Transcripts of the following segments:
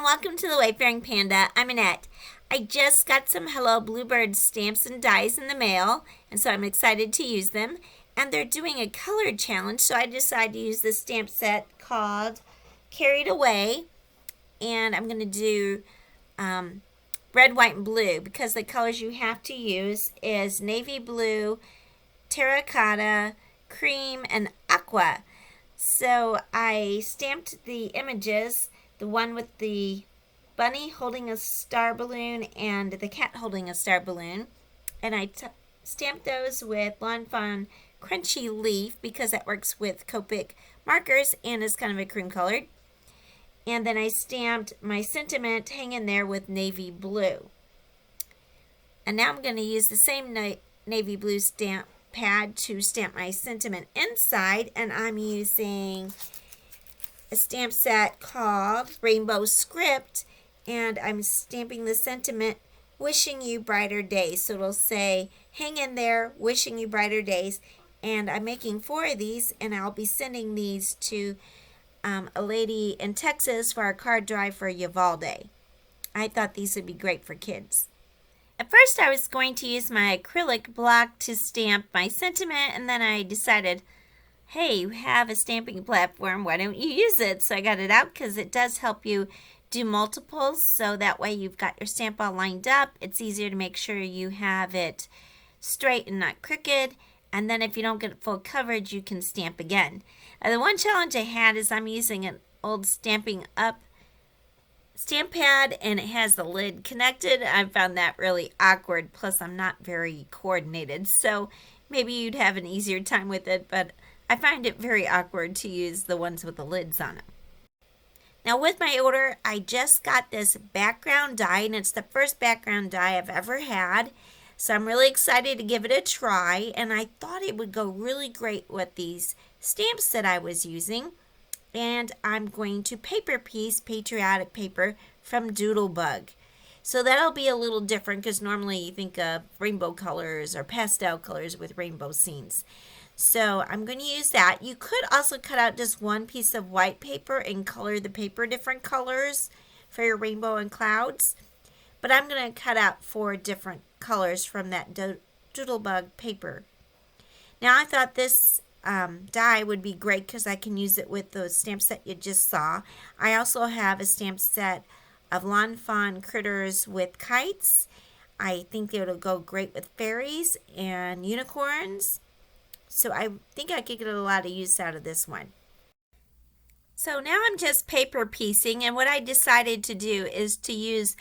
welcome to the Wayfaring Panda. I'm Annette. I just got some Hello Bluebird stamps and dies in the mail, and so I'm excited to use them. And they're doing a color challenge, so I decided to use this stamp set called Carried Away. And I'm going to do red, white, and blue because the colors you have to use is navy blue, terracotta, cream, and aqua. So I stamped the images, the one with the bunny holding a star balloon and the cat holding a star balloon. And I stamped those with Fawn Crunchy Leaf because that works with Copic Markers and is kind of a cream colored. And then I stamped my sentiment hanging there with navy blue. And now I'm going to use the same navy blue stamp pad to stamp my sentiment inside, and I'm using a stamp set called Rainbow Script, and I'm stamping the sentiment wishing you brighter days. So it'll say hang in there, wishing you brighter days. And I'm making 4 of these, and I'll be sending these to a lady in Texas for our card drive for Uvalde. I thought these would be great for kids. At first I was going to use my acrylic block to stamp my sentiment, and then I decided, hey, you have a stamping platform, why don't you use it? So I got it out because it does help you do multiples, so that way you've got your stamp all lined up. It's easier to make sure you have it straight and not crooked, and then if you don't get full coverage, you can stamp again. The one challenge I had is I'm using an old Stampin' Up stamp pad and it has the lid connected. I found that really awkward, plus I'm not very coordinated, so maybe you'd have an easier time with it, but I find it very awkward to use the ones with the lids on them. Now with my order, I just got this background die, and it's the first background die I've ever had, so I'm really excited to give it a try, and I thought it would go really great with these stamps that I was using. And I'm going to paper piece patriotic paper from Doodlebug. So that'll be a little different because normally you think of rainbow colors or pastel colors with rainbow scenes. So I'm going to use that. You could also cut out just one piece of white paper and color the paper different colors for your rainbow and clouds. But I'm going to cut out 4 different colors from that Doodlebug paper. Now I thought this die would be great because I can use it with those stamps that you just saw. I also have a stamp set of Lawn Fawn critters with kites. I think it'll go great with fairies and unicorns. So I think I could get a lot of use out of this one. So now I'm just paper piecing, and what I decided to do is to use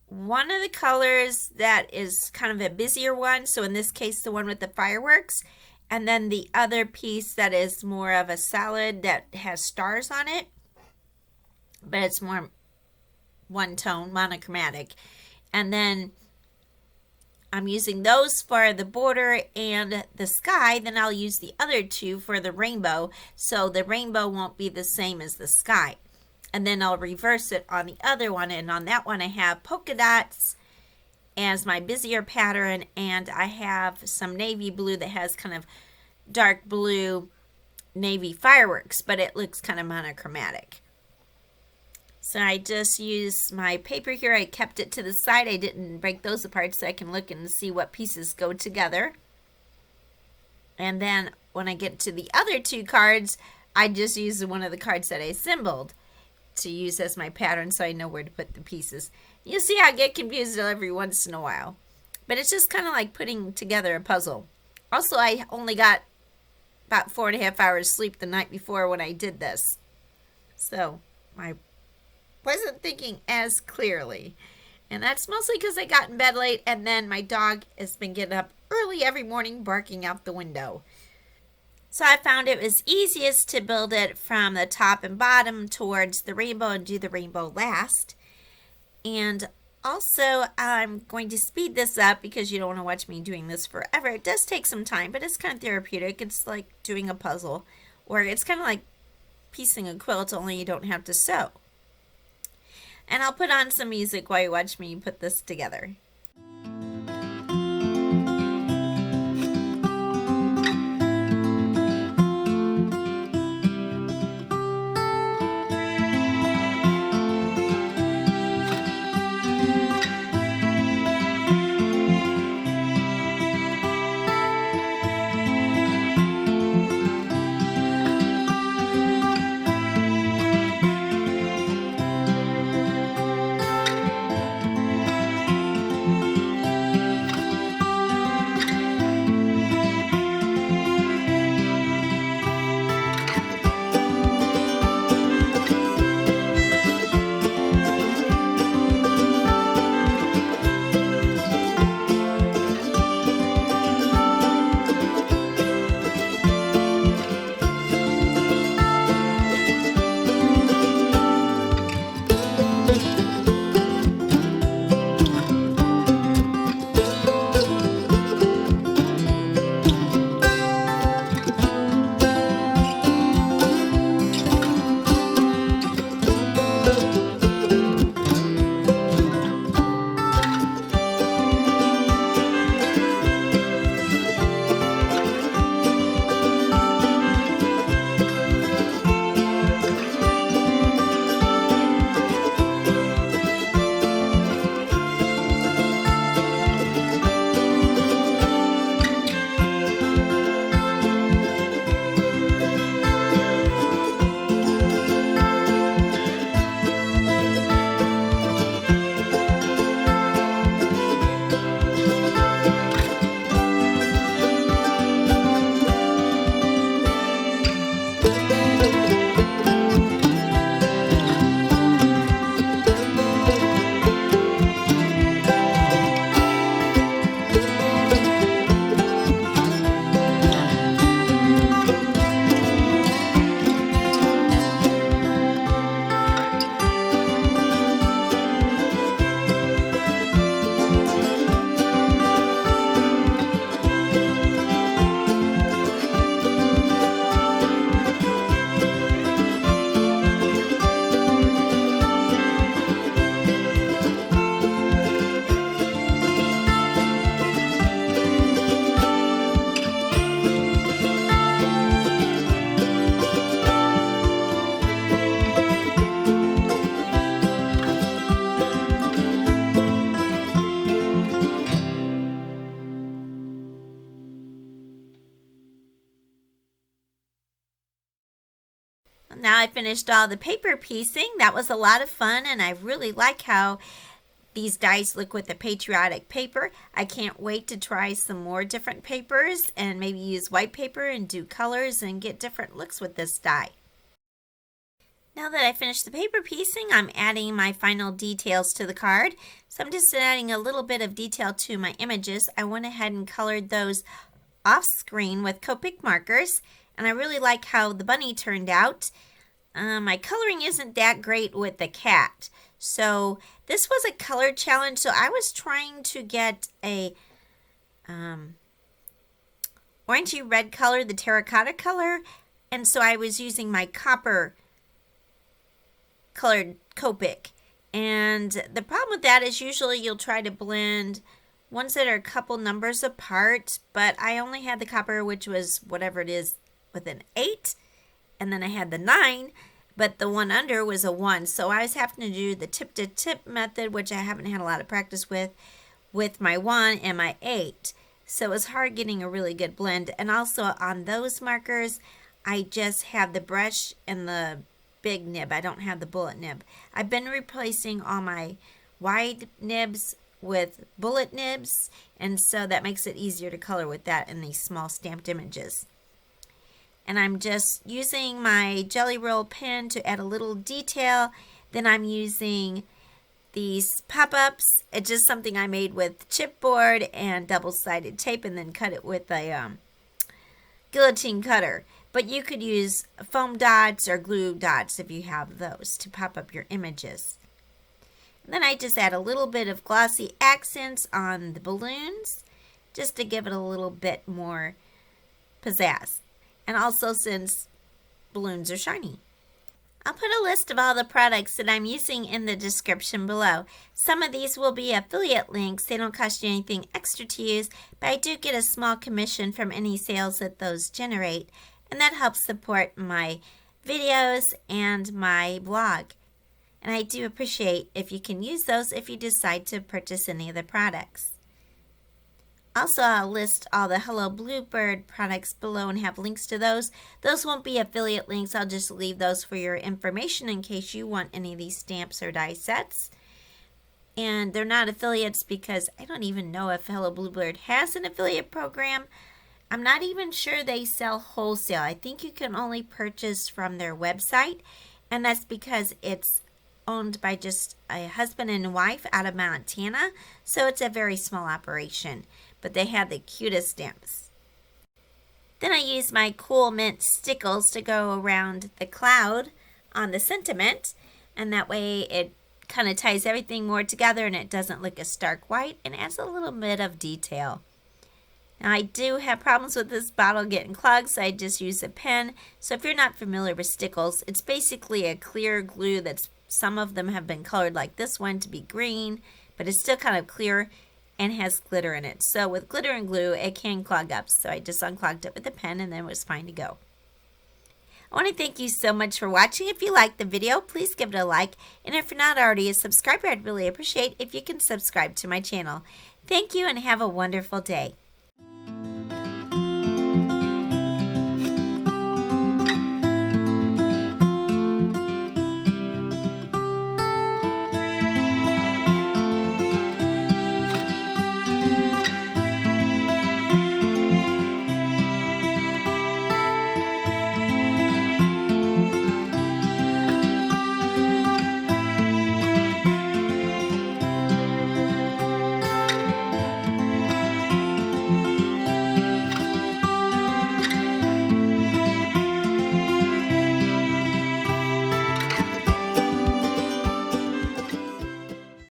one of the colors that is kind of a busier one. So in this case, the one with the fireworks. And then the other piece that is more of a solid that has stars on it, but it's more one tone, monochromatic. And then I'm using those for the border and the sky. Then I'll use the other 2 for the rainbow, so the rainbow won't be the same as the sky. And then I'll reverse it on the other one, and on that one I have polka dots as my busier pattern, and I have some navy blue that has kind of dark blue navy fireworks, but it looks kind of monochromatic. So I just used my paper here. I kept it to the side. I didn't break those apart so I can look and see what pieces go together. And then when I get to the other 2 cards, I just use one of the cards that I assembled to use as my pattern so I know where to put the pieces. You see I get confused every once in a while, but it's just kind of like putting together a puzzle. Also, I only got about 4.5 hours sleep the night before when I did this, so I wasn't thinking as clearly, and that's mostly because I got in bed late, and then my dog has been getting up early every morning barking out the window. So I found it was easiest to build it from the top and bottom towards the rainbow and do the rainbow last. And also I'm going to speed this up because you don't want to watch me doing this forever. It does take some time, but it's kind of therapeutic. It's like doing a puzzle, or it's kind of like piecing a quilt, only you don't have to sew. And I'll put on some music while you watch me put this together. Now I finished all the paper piecing. That was a lot of fun, and I really like how these dies look with the patriotic paper. I can't wait to try some more different papers and maybe use white paper and do colors and get different looks with this die. Now that I finished the paper piecing, I'm adding my final details to the card. So I'm just adding a little bit of detail to my images. I went ahead and colored those off screen with Copic markers, and I really like how the bunny turned out. My coloring isn't that great with the cat. So this was a color challenge, so I was trying to get a orangey red color, the terracotta color, and so I was using my copper colored Copic. And the problem with that is usually you'll try to blend ones that are a couple numbers apart, but I only had the copper, which was whatever it is, with an 8, and then I had the 9, but the one under was a 1. So I was having to do the tip-to-tip method, which I haven't had a lot of practice with my 1 and my 8. So it was hard getting a really good blend. And also on those markers, I just have the brush and the big nib. I don't have the bullet nib. I've been replacing all my wide nibs with bullet nibs, and so that makes it easier to color with that in these small stamped images. And I'm just using my Jelly Roll pen to add a little detail. Then I'm using these pop-ups. It's just something I made with chipboard and double-sided tape, and then cut it with a guillotine cutter. But you could use foam dots or glue dots if you have those to pop up your images. And then I just add a little bit of Glossy Accents on the balloons just to give it a little bit more pizzazz. And also since balloons are shiny. I'll put a list of all the products that I'm using in the description below. Some of these will be affiliate links. They don't cost you anything extra to use, but I do get a small commission from any sales that those generate, and that helps support my videos and my blog. And I do appreciate if you can use those if you decide to purchase any of the products. Also, I'll list all the Hello Bluebird products below and have links to those. Those won't be affiliate links. I'll just leave those for your information in case you want any of these stamps or die sets. And they're not affiliates because I don't even know if Hello Bluebird has an affiliate program. I'm not even sure they sell wholesale. I think you can only purchase from their website, and that's because it's owned by just a husband and wife out of Montana, so it's a very small operation. But they have the cutest stamps. Then I use my Cool Mint Stickles to go around the cloud on the sentiment, and that way it kind of ties everything more together and it doesn't look a stark white and adds a little bit of detail. Now I do have problems with this bottle getting clogged, so I just use a pen. So if you're not familiar with Stickles, it's basically a clear glue that's, some of them have been colored like this one to be green, but it's still kind of clear and has glitter in it. So with glitter and glue, it can clog up. So I just unclogged it with a pen and then it was fine to go. I want to thank you so much for watching. If you liked the video, please give it a like. And if you're not already a subscriber, I'd really appreciate if you can subscribe to my channel. Thank you and have a wonderful day.